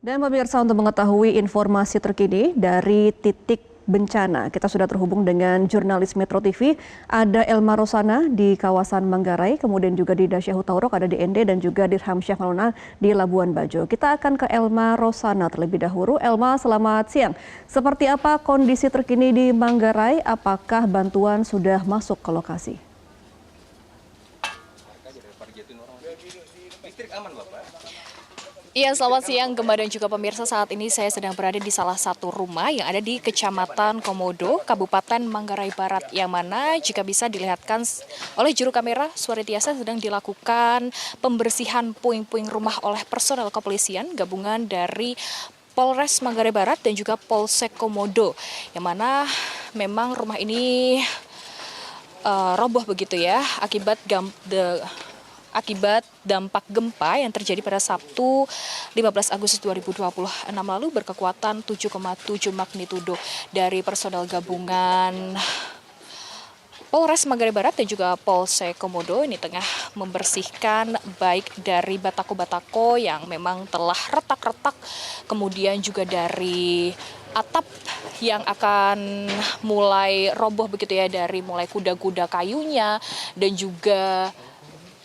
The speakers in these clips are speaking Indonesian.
Dan pemirsa, untuk mengetahui informasi terkini dari titik bencana, kita sudah terhubung dengan jurnalis Metro TV. Ada Elma Rosana di kawasan Manggarai, kemudian juga di Dasya Hutauruk ada di ND dan juga di Hamsyah Maluna di Labuan Bajo. Kita akan ke Elma Rosana terlebih dahulu. Elma, selamat siang. Seperti apa kondisi terkini di Manggarai? Apakah bantuan sudah masuk ke lokasi? Iya, selamat siang Gemma dan juga pemirsa. Saat ini saya sedang berada di salah satu rumah yang ada di Kecamatan Komodo, Kabupaten Manggarai Barat, yang mana jika bisa dilihatkan oleh juru kamera Suaritiasa sedang dilakukan pembersihan puing-puing rumah oleh personel kepolisian gabungan dari Polres Manggarai Barat dan juga Polsek Komodo, yang mana memang rumah ini roboh begitu ya akibat dampak gempa yang terjadi pada Sabtu 15 Agustus 2026 lalu berkekuatan 7,7 magnitudo. Dari personel gabungan Polres Manggarai Barat dan juga Polsek Komodo ini tengah membersihkan baik dari batako-batako yang memang telah retak-retak, kemudian juga dari atap yang akan mulai roboh begitu ya, dari mulai kuda-kuda kayunya dan juga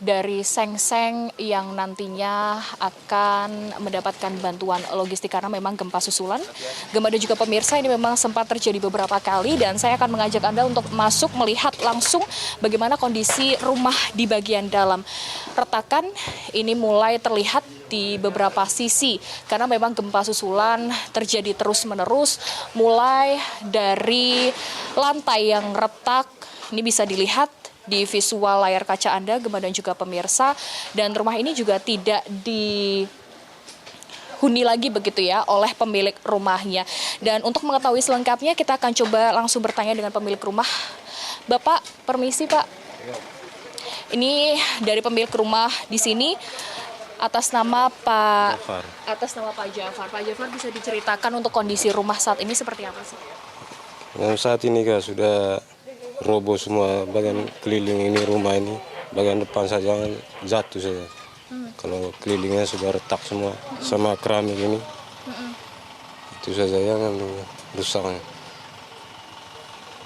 dari seng-seng yang nantinya akan mendapatkan bantuan logistik karena memang gempa susulan. Gempa dan juga pemirsa, ini memang sempat terjadi beberapa kali dan saya akan mengajak Anda untuk masuk melihat langsung bagaimana kondisi rumah di bagian dalam. Retakan ini mulai terlihat di beberapa sisi karena memang gempa susulan terjadi terus-menerus, mulai dari lantai yang retak, ini bisa dilihat di visual layar kaca Anda, Gemma dan juga pemirsa. Dan rumah ini juga tidak dihuni lagi begitu ya oleh pemilik rumahnya. Dan untuk mengetahui selengkapnya kita akan coba langsung bertanya dengan pemilik rumah. Bapak, permisi Pak. Ini dari pemilik rumah di sini atas nama Pak Jafar. Pak Jafar, bisa diceritakan untuk kondisi rumah saat ini seperti apa sih? Saat ini Kak, sudah roboh semua, bagian keliling ini rumah ini, bagian depan saja jatuh saja. Kalau kelilingnya sudah retak semua, sama keramik ini, itu saja yang rusaknya.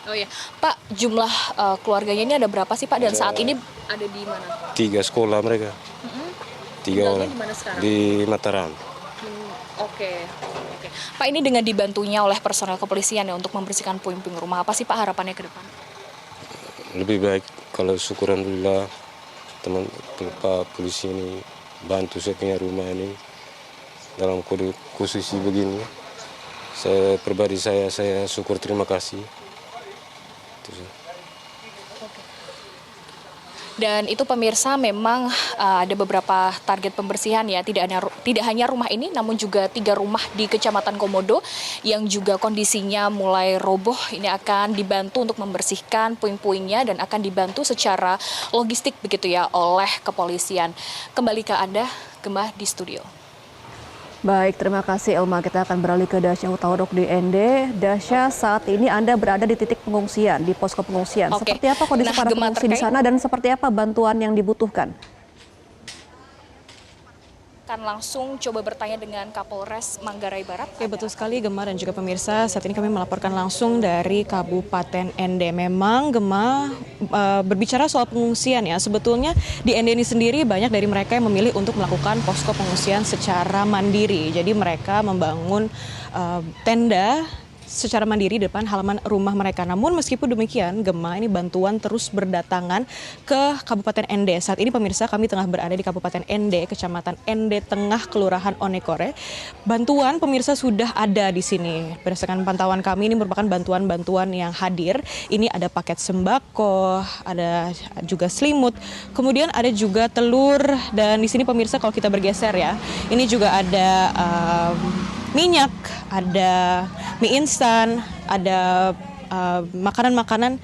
Oh ya, Pak, jumlah keluarganya ini ada berapa sih Pak, dan saat ini ada di mana? 3 sekolah mereka, 3 orang di Mataram. Oke. Pak, ini dengan dibantunya oleh personel kepolisian ya untuk membersihkan puing-puing rumah, apa sih Pak harapannya ke depan? Lebih baik kalau syukur alhamdulillah teman Pak polisi ini bantu saya punya rumah ini dalam khusus begini. Saya pribadi saya syukur, terima kasih. Dan itu pemirsa, memang ada beberapa target pembersihan ya, tidak hanya rumah ini namun juga 3 rumah di Kecamatan Komodo yang juga kondisinya mulai roboh. Ini akan dibantu untuk membersihkan puing-puingnya dan akan dibantu secara logistik begitu ya oleh kepolisian. Kembali ke Anda, Gemma, di studio. Baik, terima kasih Elma. Kita akan beralih ke Dasya Hutauruk di ND. Dasya, saat ini Anda berada di titik pengungsian, di posko pengungsian. Oke. Seperti apa kondisi para pengungsi di sana dan seperti apa bantuan yang dibutuhkan? Akan langsung coba bertanya dengan Kapolres Manggarai Barat. Oke, betul sekali Gemma dan juga pemirsa. Saat ini kami melaporkan langsung dari Kabupaten ND. Memang Gemma berbicara soal pengungsian ya. Sebetulnya di ND ini sendiri banyak dari mereka yang memilih untuk melakukan posko pengungsian secara mandiri. Jadi mereka membangun tenda secara mandiri di depan halaman rumah mereka. Namun meskipun demikian, Gemma, ini bantuan terus berdatangan ke Kabupaten ND. Saat ini pemirsa, kami tengah berada di Kabupaten ND, Kecamatan ND Tengah, Kelurahan Onekore. Bantuan pemirsa sudah ada di sini. Berdasarkan pantauan kami, ini merupakan bantuan-bantuan yang hadir. Ini ada paket sembako, ada juga selimut, kemudian ada juga telur, dan di sini pemirsa kalau kita bergeser ya, ini juga ada minyak, ada mie instan, ada makanan-makanan,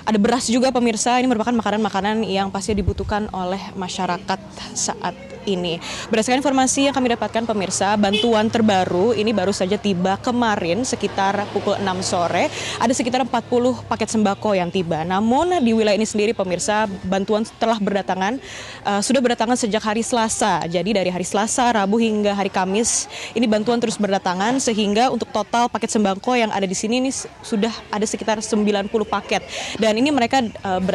ada beras juga pemirsa. Ini merupakan makanan-makanan yang pasti dibutuhkan oleh masyarakat saat ini. Berdasarkan informasi yang kami dapatkan pemirsa, bantuan terbaru ini baru saja tiba kemarin sekitar pukul 6 sore. Ada sekitar 40 paket sembako yang tiba. Namun di wilayah ini sendiri pemirsa, bantuan telah sudah berdatangan sejak hari Selasa. Jadi dari hari Selasa, Rabu hingga hari Kamis ini bantuan terus berdatangan, sehingga untuk total paket sembako yang ada di sini ini sudah ada sekitar 90 paket. Dan ini mereka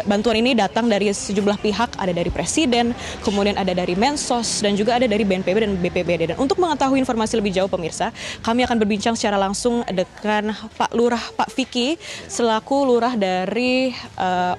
bantuan ini datang dari sejumlah pihak, ada dari Presiden, kemudian ada dari Mensos, dan juga ada dari BNPB dan BPBD. Dan untuk mengetahui informasi lebih jauh pemirsa, kami akan berbincang secara langsung dengan Pak Lurah, Pak Vicky, selaku Lurah dari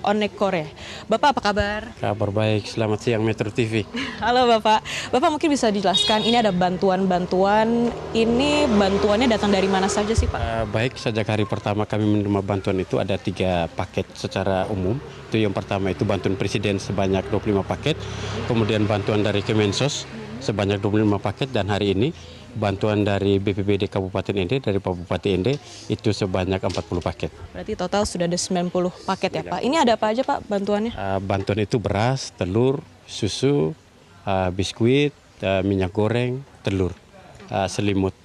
Onekore. Bapak apa kabar? Kabar baik, selamat siang Metro TV. Halo Bapak. Bapak mungkin bisa dijelaskan, ini ada bantuan-bantuan, ini bantuannya datang dari mana saja sih Pak? Baik, sejak hari pertama kami menerima bantuan itu ada 3 paket secara umum. Itu yang pertama itu bantuan Presiden sebanyak 25 paket, kemudian bantuan dari Kemensos sebanyak 25 paket, dan hari ini bantuan dari BPBD Kabupaten Ende, dari Pak Bupati Ende itu sebanyak 40 paket. Berarti total sudah ada 90 paket ya Pak. Ini ada apa aja Pak bantuannya? Bantuan itu beras, telur, susu, biskuit, minyak goreng, telur, selimut,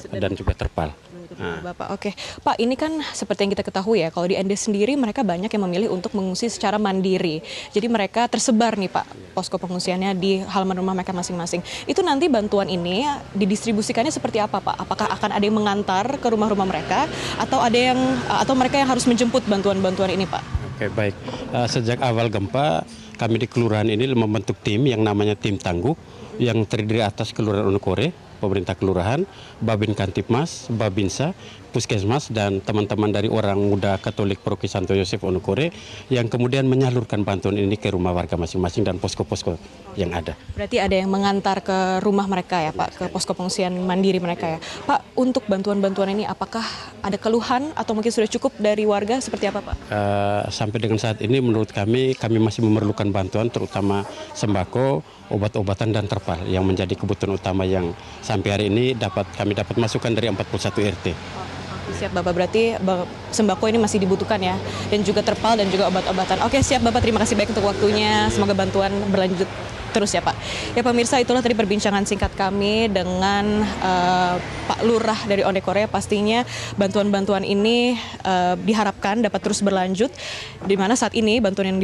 dan juga terpal. Bapak, oke. Pak, ini kan seperti yang kita ketahui ya, kalau di Ende sendiri mereka banyak yang memilih untuk mengungsi secara mandiri. Jadi mereka tersebar nih Pak, posko pengungsiannya di halaman rumah mereka masing-masing. Itu nanti bantuan ini didistribusikannya seperti apa Pak? Apakah akan ada yang mengantar ke rumah-rumah mereka, atau mereka yang harus menjemput bantuan-bantuan ini Pak? Oke, baik. Sejak awal gempa, kami di kelurahan ini membentuk tim yang namanya tim tangguh, yang terdiri atas Kelurahan Onekore, pemerintah kelurahan, Babin Kantipmas, Babinsa, Puskesmas, dan teman-teman dari Orang Muda Katolik Paroki Santo Yosef Onekore yang kemudian menyalurkan bantuan ini ke rumah warga masing-masing dan posko-posko yang ada. Berarti ada yang mengantar ke rumah mereka ya Pak, ke posko pengungsian mandiri mereka ya. Pak, untuk bantuan-bantuan ini apakah ada keluhan atau mungkin sudah cukup dari warga, seperti apa Pak? Sampai dengan saat ini menurut kami masih memerlukan bantuan, terutama sembako, obat-obatan, dan terpal yang menjadi kebutuhan utama yang sampai hari ini kami dapat masukan dari 41 RT. Siap Bapak, berarti sembako ini masih dibutuhkan ya, dan juga terpal dan juga obat-obatan. Oke, siap Bapak, terima kasih baik untuk waktunya. Semoga bantuan berlanjut terus ya Pak. Ya pemirsa, itulah tadi perbincangan singkat kami dengan Pak Lurah dari Onekore. Pastinya bantuan-bantuan ini diharapkan dapat terus berlanjut, di mana saat ini bantuan yang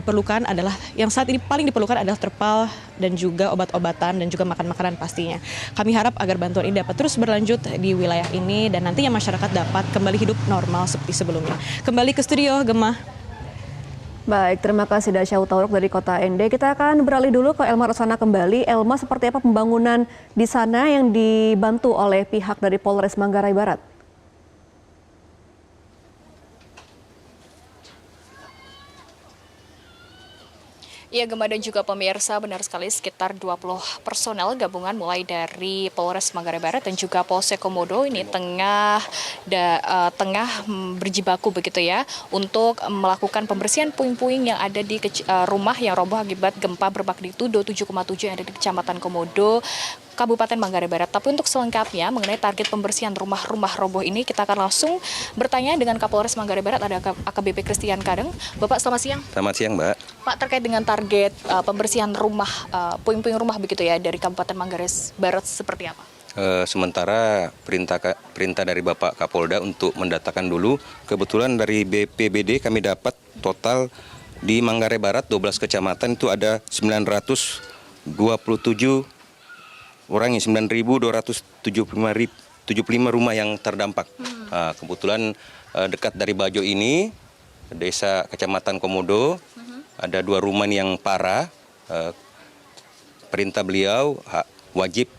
saat ini paling diperlukan adalah terpal dan juga obat-obatan dan juga makan-makanan pastinya. Kami harap agar bantuan ini dapat terus berlanjut di wilayah ini dan nantinya masyarakat dapat kembali hidup normal seperti sebelumnya. Kembali ke studio, Gemma. Baik, terima kasih Dasya Hutauruk dari Kota Ende. Kita akan beralih dulu ke Elma Rosana kembali. Elma, seperti apa pembangunan di sana yang dibantu oleh pihak dari Polres Manggarai Barat? Ya, Gemma dan juga pemirsa, benar sekali sekitar 20 personel gabungan mulai dari Polres Manggarai Barat dan juga Polsek Komodo ini tengah berjibaku begitu ya untuk melakukan pembersihan puing-puing yang ada di rumah yang roboh akibat gempa bermagnitudo 7,7 yang ada di Kecamatan Komodo, Kabupaten Manggarai Barat. Tapi untuk selengkapnya mengenai target pembersihan rumah-rumah roboh ini, kita akan langsung bertanya dengan Kapolres Manggarai Barat, ada AKBP Christian Kadeng. Bapak, selamat siang. Selamat siang, Mbak. Pak, terkait dengan target pembersihan rumah, puing-puing rumah begitu ya dari Kabupaten Manggarai Barat seperti apa? Sementara perintah dari Bapak Kapolda untuk mendatakan dulu, kebetulan dari BPBD kami dapat total di Manggarai Barat 12 kecamatan itu ada 927 orangnya, 9.275 rumah yang terdampak. Kebetulan dekat dari Bajo ini, desa Kecamatan Komodo, ada 2 rumah yang parah. Perintah beliau wajib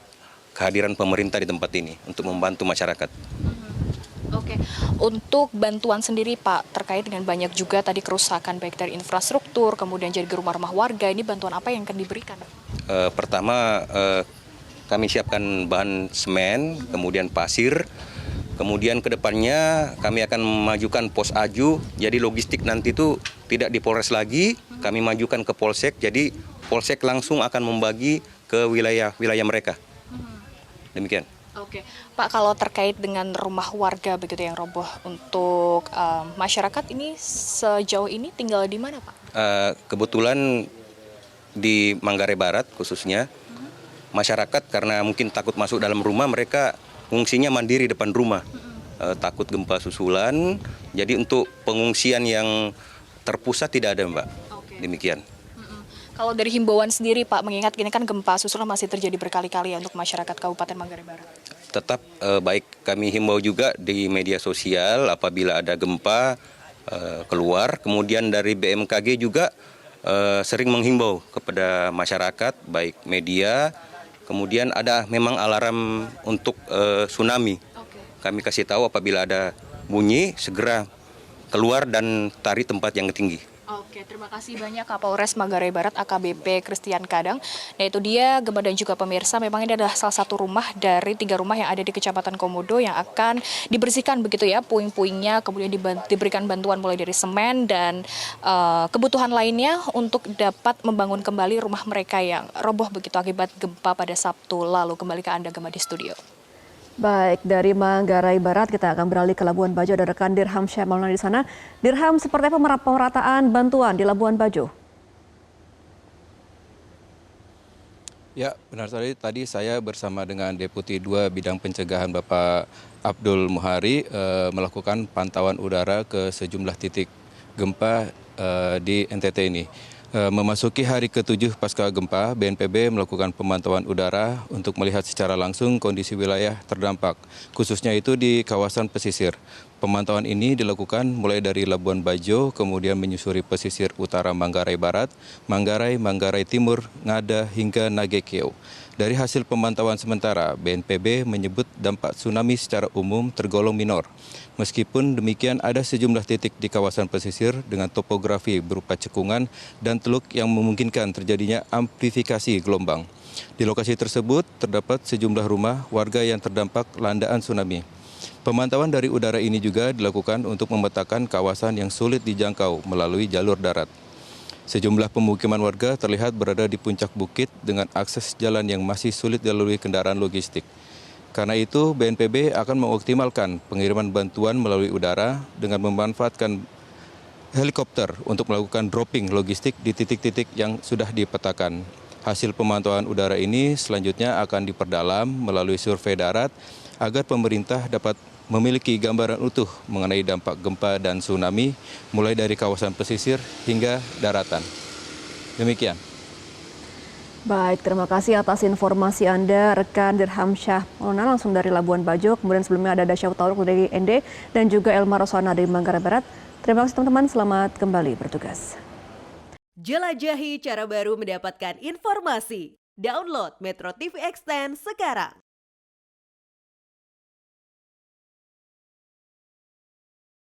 kehadiran pemerintah di tempat ini untuk membantu masyarakat. Oke, untuk bantuan sendiri Pak, terkait dengan banyak juga tadi kerusakan baik dari infrastruktur, kemudian jadi rumah-rumah warga, ini bantuan apa yang akan diberikan? Pertama, kami siapkan bahan semen, kemudian pasir, kemudian ke depannya kami akan memajukan pos aju, jadi logistik nanti itu tidak di Polres lagi, kami majukan ke Polsek, jadi Polsek langsung akan membagi ke wilayah mereka. Demikian. Oke, Pak, kalau terkait dengan rumah warga begitu yang roboh, untuk masyarakat ini sejauh ini tinggal di mana Pak? Kebetulan di Manggarai Barat khususnya, masyarakat karena mungkin takut masuk dalam rumah, mereka fungsinya mandiri depan rumah. Takut gempa susulan, jadi untuk pengungsian yang terpusat tidak ada, Mbak. Demikian. Kalau dari himbauan sendiri Pak, mengingat ini kan gempa susulan masih terjadi berkali-kali ya untuk masyarakat Kabupaten Manggarai Barat. Tetap baik kami himbau juga di media sosial apabila ada gempa keluar, kemudian dari BMKG juga sering menghimbau kepada masyarakat, baik media, kemudian ada memang alarm untuk tsunami. Kami kasih tahu apabila ada bunyi, segera keluar dan cari tempat yang tinggi. Oke, terima kasih banyak Kapolres Manggarai Barat AKBP Christian Kadang. Nah itu dia Gemma dan juga pemirsa, memang ini adalah salah satu rumah dari 3 rumah yang ada di Kecamatan Komodo yang akan dibersihkan begitu ya, puing-puingnya, kemudian diberikan bantuan mulai dari semen dan kebutuhan lainnya untuk dapat membangun kembali rumah mereka yang roboh begitu akibat gempa pada Sabtu lalu. Kembali ke Anda Gemma di studio. Baik, dari Manggarai Barat kita akan beralih ke Labuan Bajo. Ada rekan Dirham Syah Maulana di sana. Dirham, seperti apa pemerataan bantuan di Labuan Bajo? Ya, benar sekali. Tadi saya bersama dengan Deputi 2 Bidang Pencegahan Bapak Abdul Muhari melakukan pantauan udara ke sejumlah titik gempa di NTT ini. Memasuki hari ke-7 pasca gempa, BNPB melakukan pemantauan udara untuk melihat secara langsung kondisi wilayah terdampak, khususnya itu di kawasan pesisir. Pemantauan ini dilakukan mulai dari Labuan Bajo, kemudian menyusuri pesisir utara Manggarai Barat, Manggarai Timur, Ngada, hingga Nagekeo. Dari hasil pemantauan sementara, BNPB menyebut dampak tsunami secara umum tergolong minor. Meskipun demikian, ada sejumlah titik di kawasan pesisir dengan topografi berupa cekungan dan teluk yang memungkinkan terjadinya amplifikasi gelombang. Di lokasi tersebut terdapat sejumlah rumah warga yang terdampak landaan tsunami. Pemantauan dari udara ini juga dilakukan untuk memetakan kawasan yang sulit dijangkau melalui jalur darat. Sejumlah pemukiman warga terlihat berada di puncak bukit dengan akses jalan yang masih sulit dilalui kendaraan logistik. Karena itu, BNPB akan mengoptimalkan pengiriman bantuan melalui udara dengan memanfaatkan helikopter untuk melakukan dropping logistik di titik-titik yang sudah dipetakan. Hasil pemantauan udara ini selanjutnya akan diperdalam melalui survei darat agar pemerintah dapat memiliki gambaran utuh mengenai dampak gempa dan tsunami mulai dari kawasan pesisir hingga daratan. Demikian. Baik, terima kasih atas informasi Anda, rekan Dirham Syah Maulana langsung dari Labuan Bajo. Kemudian sebelumnya ada Dasya Utauruk dari ND dan juga Elma Rosana dari Manggarai Barat. Terima kasih teman-teman, selamat kembali bertugas. Jelajahi cara baru mendapatkan informasi. Download Metro TV Extend sekarang.